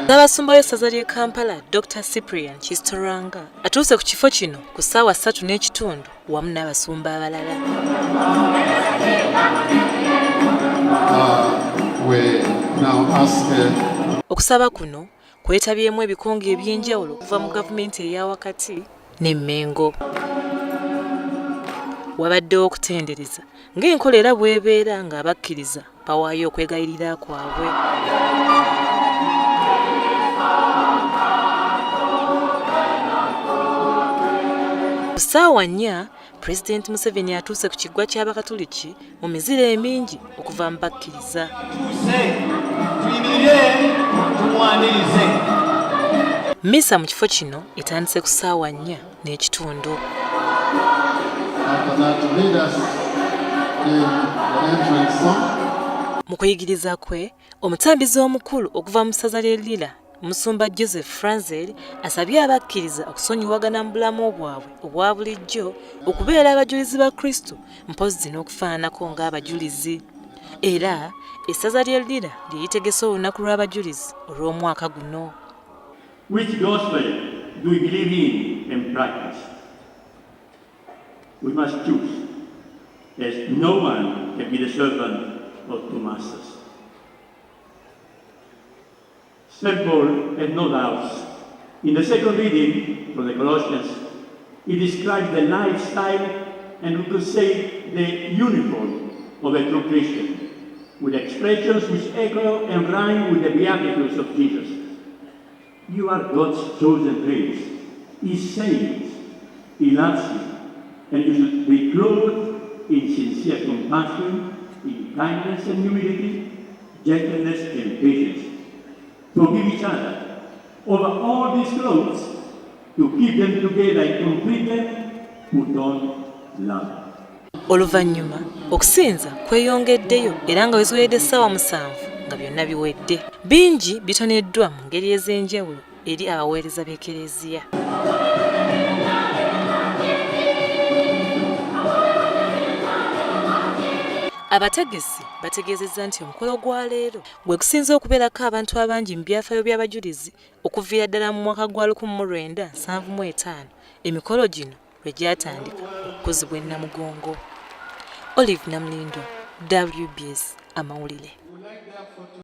N'abasumba b'essaza ly'e Kampala, Dr. Cyprian Kistoranga atuuse ku kifo kino ku ssaawa 3:30 wamu n'abasumba abalala. Okusaba kuno kwetabyemu ebikonge eby'enjawulo okuva mu gavumenti eya wakati ne Mengo. Wabaddewo okutendereza ng'enkola era bw'ebeera ng'abakkiriza bawaayo okwegayirira kwabwe. Ku ssaawa 4 Pulezidenti Museveni atuuse ku kiggwa ky'Abakatuliki mu miziro emingi okuva mu bakkiriza. Mmisa mu kifo kino etandise ku ssaawa 4:30. Mu kuyigiriza kwe, omutambizi omukulu okuva mu ssaza ly'e Lira, Musumba Joseph Franzel asabye abakkiriza okusonyiwagana mu bulamu bwabwe obwa bulijjo okubeera abajulizi ba Kristo mpozzi n'okufaananako ng'abajulizi. Era essaza ly'e Lira lye litegese olunaku lw'abajulizi olw'omwaka guno. Which gospel do we believe in and practice? We must choose, as no one can be the servant of two masters. St. Paul had no doubts. In the second reading from the Colossians, he describes the lifestyle and we could say the uniform of a true Christian, with expressions which echo and rhyme with the Beatitudes of Jesus. You are God's chosen race. He saves, He loves you, and you should be clothed in sincere compassion, in kindness and humility, gentleness and patience. Forgive each other. Over all these clothes, to keep them together and complete them, put on love. Oluvannyuma okusinza kweyongeddeyo era nga weziwedde essaawa 7 nga byonna biwedde. Bingi bitoneddwa mu ngeri ez'enjawulo eri abaweereza b'Ekereziya. Abategesi bategeezezza nti omukolo gwa leero gwe gusinze okubeerako abantu abangi mu byafaayo by'abajulizi okuviira ddala mu mwaka gwa 1975 emikolo gino lwe gyatandika okukozebwa e Namugongo. Olive Namlindo, WBS Amawulire.